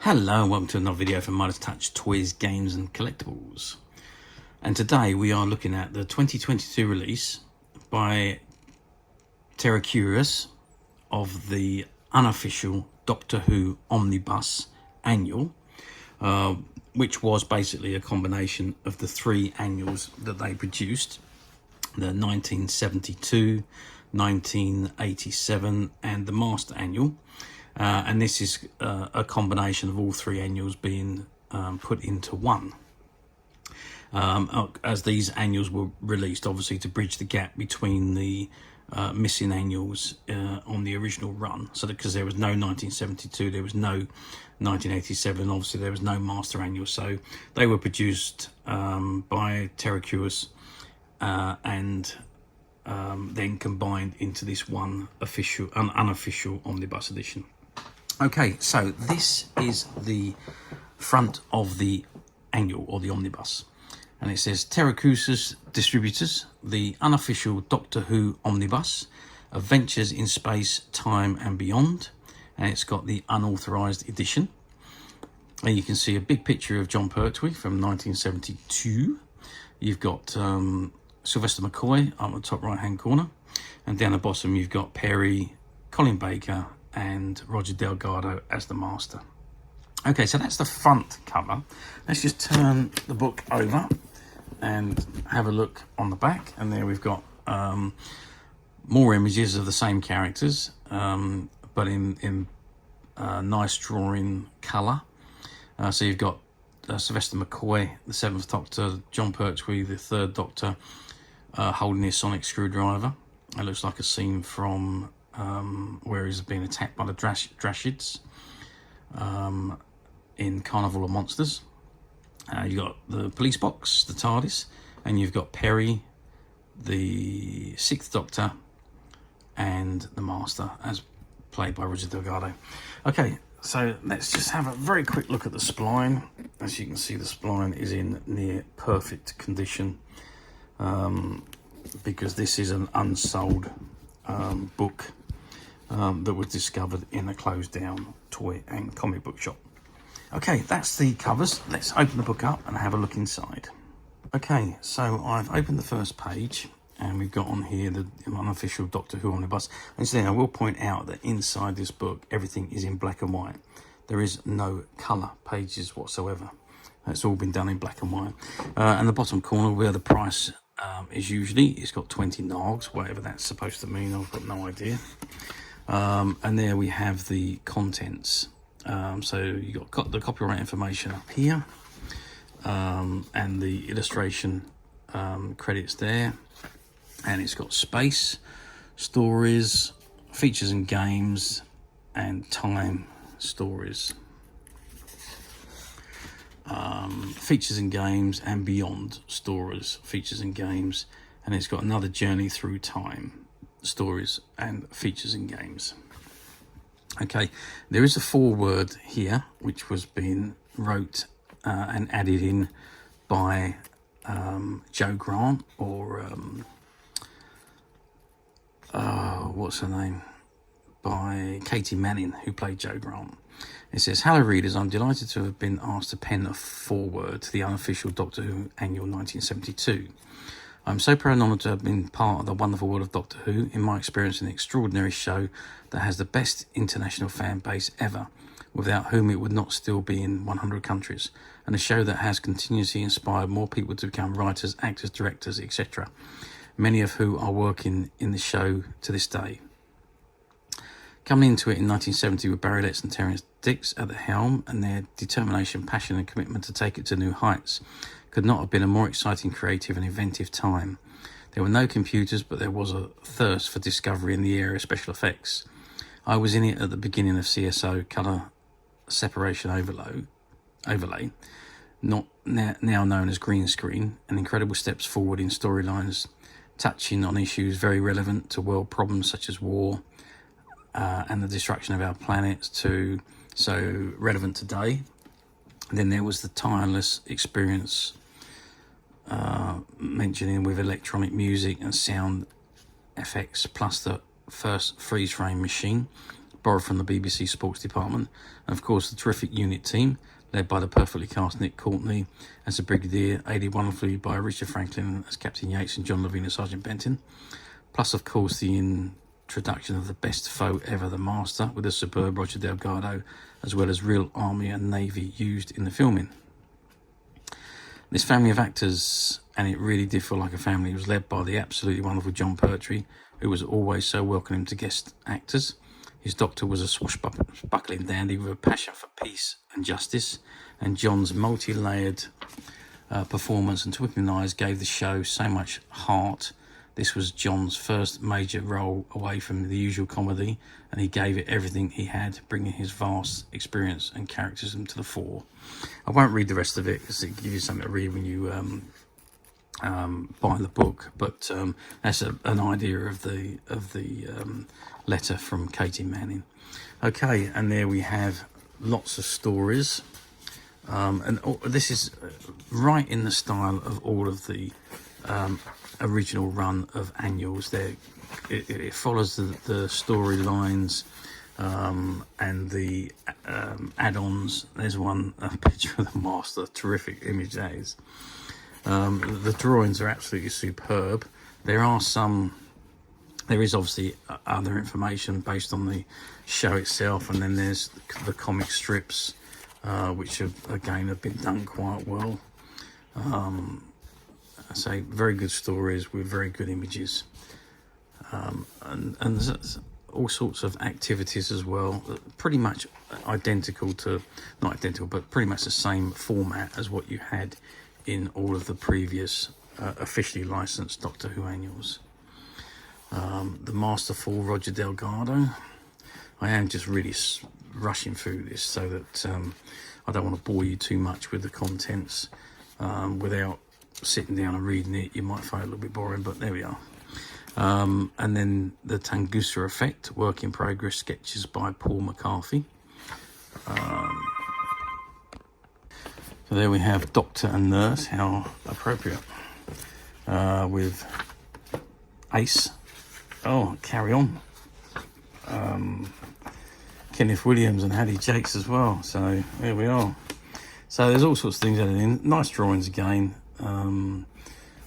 Hello and welcome to another video from Midas Touch Toys, Games and Collectibles. And today we are looking at the 2022 release by Terraqueous of the Unofficial Doctor Who Omnibus Annual, which was basically a combination of the three annuals that they produced, the 1972, 1987 and the Master Annual. And this is a combination of all three annuals being put into one. As these annuals were released, obviously to bridge the gap between the missing annuals on the original run. So because there was no 1972, there was no 1987, obviously there was no Master Annual. So they were produced by Terraqueous and then combined into this one unofficial omnibus edition. Okay, so this is the front of the annual or the omnibus, and it says Terraqueous Distributors, the Unofficial Doctor Who Omnibus, Adventures in Space, Time and Beyond, and it's got the unauthorized edition. And you can see a big picture of Jon Pertwee from 1972. You've got Sylvester McCoy up the top right hand corner, and down the bottom you've got Perry, Colin Baker and Roger Delgado as the Master. Okay, so that's the front cover. Let's just turn the book over and have a look on the back, and there we've got more images of the same characters, but in nice drawing colour. So you've got Sylvester McCoy, the 7th Doctor, Jon Pertwee, the 3rd Doctor, holding his sonic screwdriver. It looks like a scene from where he's been attacked by the Drashids in Carnival of Monsters. You've got the police box, the TARDIS, and you've got Perry, the 6th Doctor, and the Master, as played by Roger Delgado. Okay, so let's just have a very quick look at the spline. As you can see, the spline is in near perfect condition, because this is an unsold book that was discovered in a closed down toy and comic book shop. Okay, that's the covers. Let's open the book up and have a look inside. Okay, so I've opened the first page and we've got on here the Unofficial Doctor Who Omnibus. And so then I will point out that inside this book everything is in black and white. There is no colour pages whatsoever. It's all been done in black and white. And the bottom corner where the price is usually, it's got 20 Nogs, whatever that's supposed to mean, I've got no idea. And there we have the contents. So you've got the copyright information up here, and the illustration credits there, and it's got space, stories, features and games, and time stories. Features and games and beyond stories, features and games, and it's got another journey through time stories and features and games. Okay, there is a foreword here which was being wrote and added in by Joe Grant, or what's her name, by Katie Manning, who played Joe Grant. It says, "Hello readers, I'm delighted to have been asked to pen a foreword to the Unofficial Doctor Who Annual 1972. I'm so proud and honoured to have been part of the wonderful world of Doctor Who, in my experience an extraordinary show that has the best international fan base ever, without whom it would not still be in 100 countries, and a show that has continuously inspired more people to become writers, actors, directors, etc., many of who are working in the show to this day. Coming into it in 1970 with Barry Letts and Terence Dix at the helm, and their determination, passion and commitment to take it to new heights could not have been a more exciting, creative and inventive time. There were no computers, but there was a thirst for discovery in the area of special effects. I was in it at the beginning of CSO, colour separation overlay, not now known as green screen, and incredible steps forward in storylines, touching on issues very relevant to world problems such as war and the destruction of our planet, to so relevant today. Then there was the tireless experience mentioning with electronic music and sound effects, plus the first freeze frame machine, borrowed from the BBC Sports Department. And of course, the terrific unit team, led by the perfectly cast Nick Courtney as a Brigadier, aided wonderfully by Richard Franklin as Captain Yates and John Levine as Sergeant Benton. Plus, of course, the introduction of the best foe ever, the Master, with the superb Roger Delgado, as well as real Army and Navy used in the filming. This family of actors, and it really did feel like a family, was led by the absolutely wonderful John Pertwee, who was always so welcoming to guest actors. His doctor was a swashbuckling dandy with a passion for peace and justice, and John's multi-layered performance and twinkling eyes gave the show so much heart. This was John's first major role away from the usual comedy, and he gave it everything he had, bringing his vast experience and characterism to the fore. I won't read the rest of it because it gives you something to read when you buy the book, but that's an idea of the letter from Katie Manning. Okay, and there we have lots of stories, and this is right in the style of all of the original run of annuals. It follows the storylines and the add-ons. There's a picture of the Master, terrific image that is. The drawings are absolutely superb. There is obviously other information based on the show itself, and then there's the comic strips, which again have been done quite well. I say very good stories with very good images, and there's all sorts of activities as well, pretty much identical to, not identical, but pretty much the same format as what you had in all of the previous officially licensed Doctor Who annuals. The Masterful Roger Delgado. I am just really rushing through this so that I don't want to bore you too much with the contents. Without sitting down and reading it, you might find it a little bit boring, but there we are. And then the Tunguska Effect, work in progress, sketches by Paul McCarthy. So there we have Doctor and Nurse, how appropriate, with Ace. Oh, carry on. Kenneth Williams and Hattie Jakes as well. So there we are. So there's all sorts of things added in. Nice drawings again.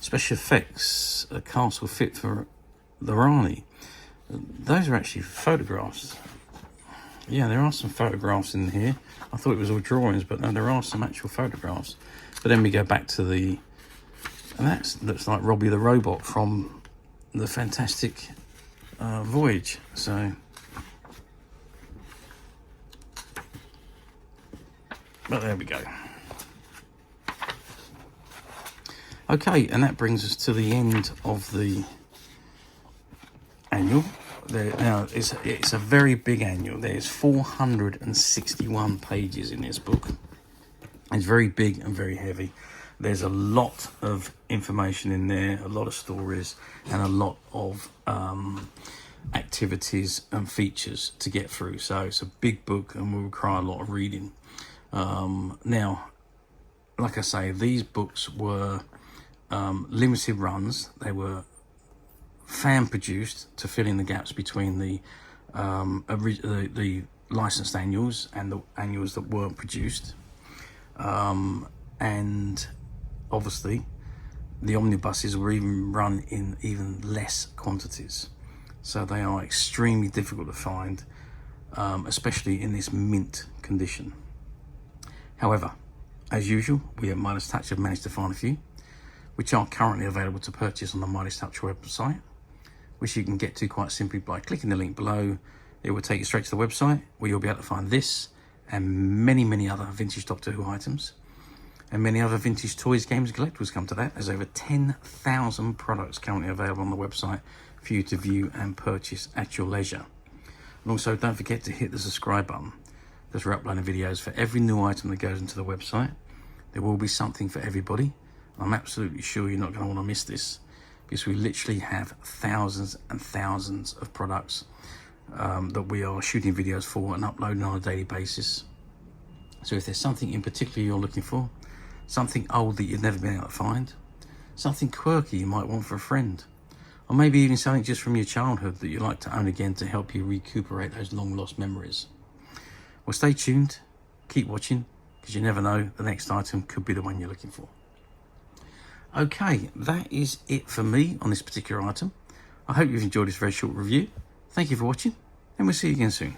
Special effects, a castle fit for the Rani. Those are actually photographs. Yeah, there are some photographs in here. I thought it was all drawings, but no, there are some actual photographs. But then we go back to and that looks like Robbie the Robot from the Fantastic Voyage. So, but there we go. Okay, and that brings us to the end of the annual. Now, it's a very big annual. There's 461 pages in this book. It's very big and very heavy. There's a lot of information in there, a lot of stories, and a lot of activities and features to get through. So it's a big book and will require a lot of reading. Now, like I say, these books were limited runs. They were fan produced to fill in the gaps between the licensed annuals and the annuals that weren't produced, and obviously the omnibuses were even run in even less quantities, so they are extremely difficult to find, especially in this mint condition. However, as usual, we at Midas Touch have managed to find a few which are currently available to purchase on the Midas Touch website, which you can get to quite simply by clicking the link below. It will take you straight to the website where you'll be able to find this and many other vintage Doctor Who items, and many other vintage toys, games and collectibles come to that. There's over 10,000 products currently available on the website for you to view and purchase at your leisure. And also, don't forget to hit the subscribe button, because we're uploading videos for every new item that goes into the website. There will be something for everybody. I'm absolutely sure you're not going to want to miss this, because we literally have thousands and thousands of products that we are shooting videos for and uploading on a daily basis. So if there's something in particular you're looking for, something old that you've never been able to find, something quirky you might want for a friend, or maybe even something just from your childhood that you'd like to own again to help you recuperate those long lost memories. Well, stay tuned, keep watching, because you never know, the next item could be the one you're looking for. Okay, that is it for me on this particular item. I hope you've enjoyed this very short review. Thank you for watching, and we'll see you again soon.